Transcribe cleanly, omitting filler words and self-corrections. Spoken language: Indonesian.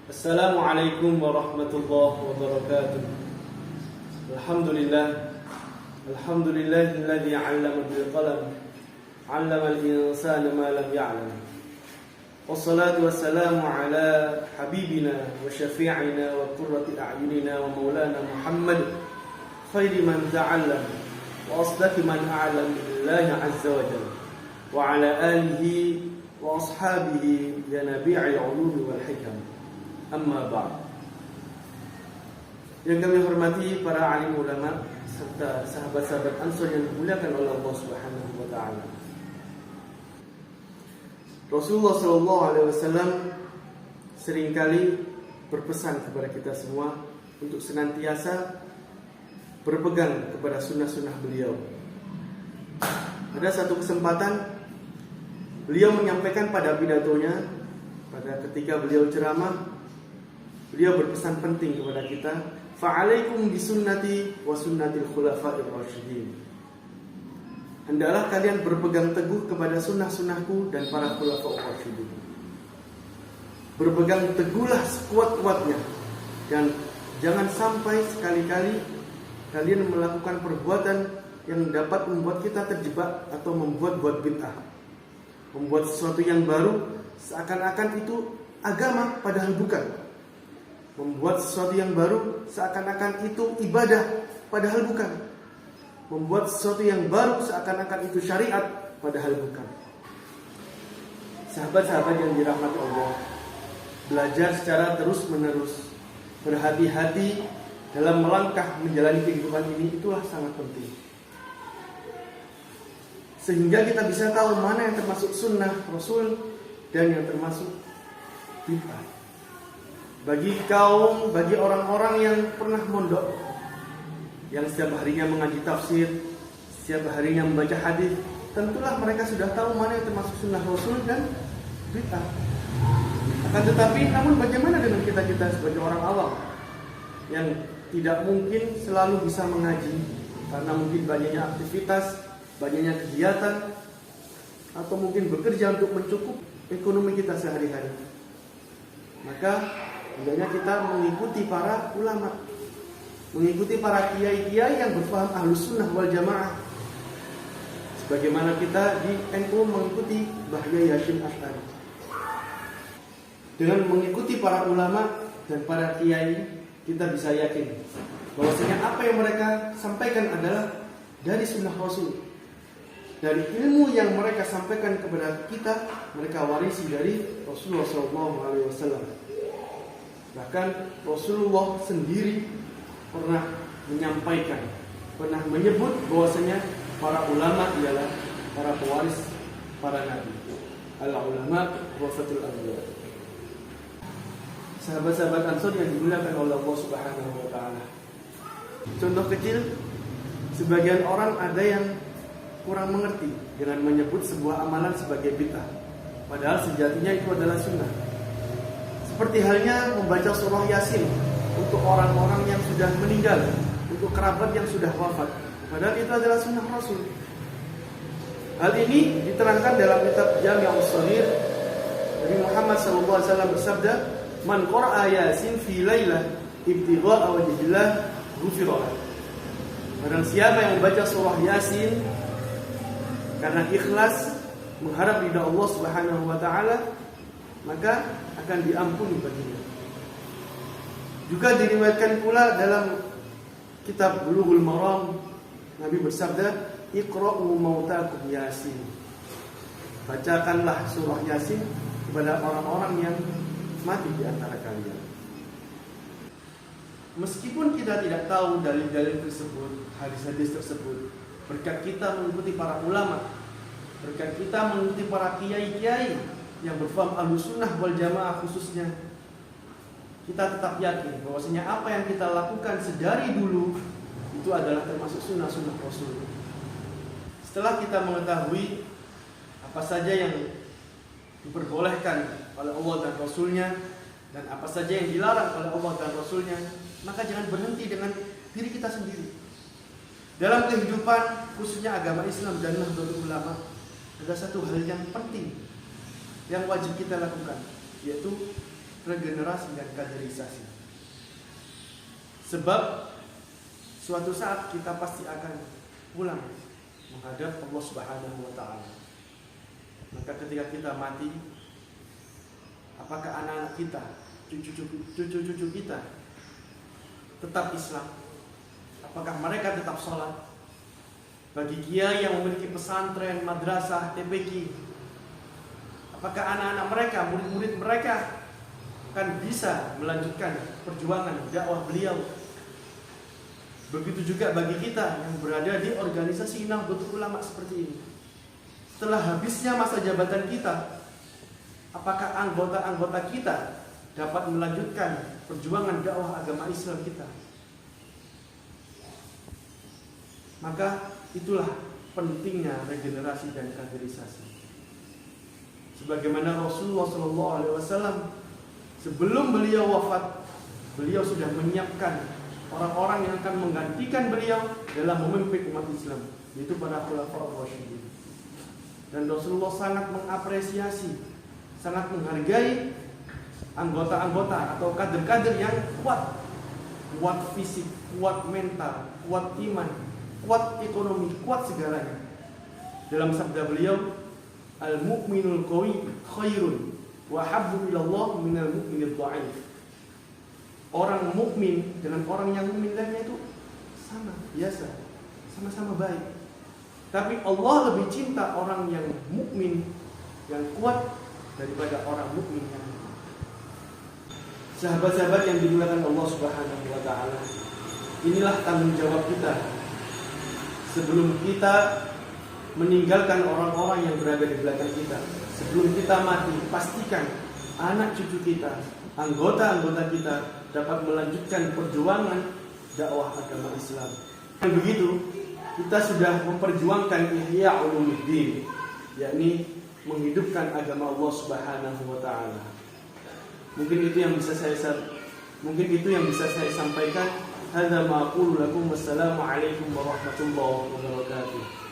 Assalamualaikum warahmatullahi wabarakatuh. Alhamdulillahilladzi 'allama bil qalam, 'allama al-insana ma lam ya'lam. Wassalatu wassalamu ala habibina wa syafi'ina wa qurrati a'yunina wa maulana Muhammad khairi man ta'allam wa asdaqi man a'lam billahi 'azza wa jalla wa ala alihi wa ashabihi ya nabi'il 'ulumi wal hikam. Amma ba'd. Yang kami hormati para alim ulama serta sahabat-sahabat Ansor yang dimuliakan oleh Allah Subhanahu wa taala. Rasulullah sallallahu alaihi wasallam seringkali berpesan kepada kita semua untuk senantiasa berpegang kepada sunnah-sunnah beliau. Ada satu kesempatan beliau menyampaikan pada pidatonya pada ketika beliau ceramah. Beliau berpesan penting kepada kita, fa'alaikum bisunnati wa sunnatil khulafa'ir rasyidin. Hendaklah kalian berpegang teguh kepada sunnah-sunnahku dan para khulafa'ur rasyidin. Berpegang teguhlah sekuat-kuatnya dan jangan sampai sekali-kali kalian melakukan perbuatan yang dapat membuat kita terjebak atau membuat bid'ah. Membuat sesuatu yang baru seakan-akan itu agama padahal bukan. Membuat sesuatu yang baru seakan-akan itu ibadah padahal bukan. Membuat sesuatu yang baru seakan-akan itu syariat padahal bukan. Sahabat-sahabat yang dirahmati Allah, belajar secara terus-menerus, berhati-hati dalam melangkah menjalani kehidupan ini, itulah sangat penting. Sehingga kita bisa tahu mana yang termasuk sunnah Rasul dan yang termasuk bid'ah. Bagi orang-orang yang pernah mondok, yang setiap harinya mengaji tafsir, setiap harinya membaca hadis, tentulah mereka sudah tahu mana yang termasuk sunnah Rasul dan bid'ah. Akan tetapi, namun bagaimana dengan kita sebagai orang awam yang tidak mungkin selalu bisa mengaji karena mungkin banyaknya aktivitas, banyaknya kegiatan, atau mungkin bekerja untuk mencukup ekonomi kita sehari-hari. Maka hendaknya kita mengikuti para ulama, mengikuti para kiai-kiai yang berfaham ahlus sunnah wal jamaah. Sebagaimana kita di NU mengikuti Bahya Hashim Asy'ari. Dengan mengikuti para ulama dan para kiai, kita bisa yakin bahwasanya apa yang mereka sampaikan adalah dari sunnah Rasul. Dari ilmu yang mereka sampaikan kepada kita, mereka warisi dari Rasulullah SAW. Bahkan Rasulullah sendiri pernah menyampaikan, pernah menyebut bahwasanya para ulama ialah para pewaris para nabi. Al-ulama warasatul anbiya. Sahabat-sahabat Ansor yang dimuliakan oleh Allah Subhanahu wa taala. Contoh kecil, sebagian orang ada yang kurang mengerti dengan menyebut sebuah amalan sebagai bid'ah, padahal sejatinya itu adalah sunnah. Seperti halnya membaca surah Yasin untuk orang-orang yang sudah meninggal, untuk kerabat yang sudah wafat, padahal itu adalah sunnah Rasul. Hal ini diterangkan dalam kitab Jami'us Shaghir dari Muhammad SAW bersabda, "Man qara'a Yasin fi lailah ibtigha'a wajhillah ghufira lahu." Barang siapa yang membaca surah Yasin karena ikhlas mengharap ridha Allah Subhanahu wa taala, maka akan diampuni baginya. Juga diriwayatkan pula dalam kitab Bulughul Maram, Nabi bersabda, "Iqra'u mautakum Yasin." Bacakanlah surah Yasin kepada orang-orang yang mati di antara kalian. Meskipun kita tidak tahu dalil-dalil tersebut, hadis-hadis tersebut, berkat kita mengikuti para ulama, berkat kita mengikuti para kiai-kiai yang berfaham ahlus sunnah wal jamaah khususnya, kita tetap yakin bahwasanya apa yang kita lakukan sedari dulu itu adalah termasuk sunnah-sunnah Rasul. Setelah kita mengetahui apa saja yang diperbolehkan oleh Allah dan Rasulnya dan apa saja yang dilarang oleh Allah dan Rasulnya, maka jangan berhenti dengan diri kita sendiri. Dalam kehidupan khususnya agama Islam dan Nahdlatul Ulama, ada satu hal yang penting yang wajib kita lakukan, yaitu regenerasi dan kaderisasi. Sebab suatu saat kita pasti akan pulang menghadap Allah Subhanahu wa taala. Maka ketika kita mati, apakah anak-anak kita, cucu-cucu kita tetap Islam? Apakah mereka tetap sholat? Bagi kiai yang memiliki pesantren, madrasah, TPQ, apakah anak-anak mereka, murid-murid mereka akan bisa melanjutkan perjuangan dakwah beliau? Begitu juga bagi kita yang berada di organisasi Nahdlatul Ulama seperti ini. Setelah habisnya masa jabatan kita, apakah anggota-anggota kita dapat melanjutkan perjuangan dakwah agama Islam kita? Maka itulah pentingnya regenerasi dan kaderisasi. Sebagaimana Rasulullah SAW sebelum beliau wafat, beliau sudah menyiapkan orang-orang yang akan menggantikan beliau dalam memimpin umat Islam, yaitu para khulafaur rasyidin. Dan Rasulullah sangat mengapresiasi, sangat menghargai anggota-anggota atau kader-kader yang kuat fisik, kuat mental, kuat iman, kuat ekonomi, kuat segalanya. Dalam sabda beliau, al-mu'minul qawi khairun wa habbu ilallah minal mu'minid dha'if. Orang mukmin dengan orang yang mukmin lainnya itu sama, biasa, sama-sama baik. Tapi Allah lebih cinta orang yang mukmin, yang kuat daripada orang mukmin yang lemah. Sahabat-sahabat yang dimuliakan Allah Subhanahu wa taala, inilah tanggung jawab kita sebelum kita meninggalkan orang-orang yang berada di belakang kita. Sebelum kita mati, pastikan anak cucu kita, anggota-anggota kita dapat melanjutkan perjuangan dakwah agama Islam. Dan begitu, kita sudah memperjuangkan Ihya Ulumuddin, yakni menghidupkan agama Allah Subhanahu wa taala. Mungkin itu yang bisa saya sampaikan. Hadza ma aqulu lakum. Wassalamu alaikum warahmatullahi wabarakatuh.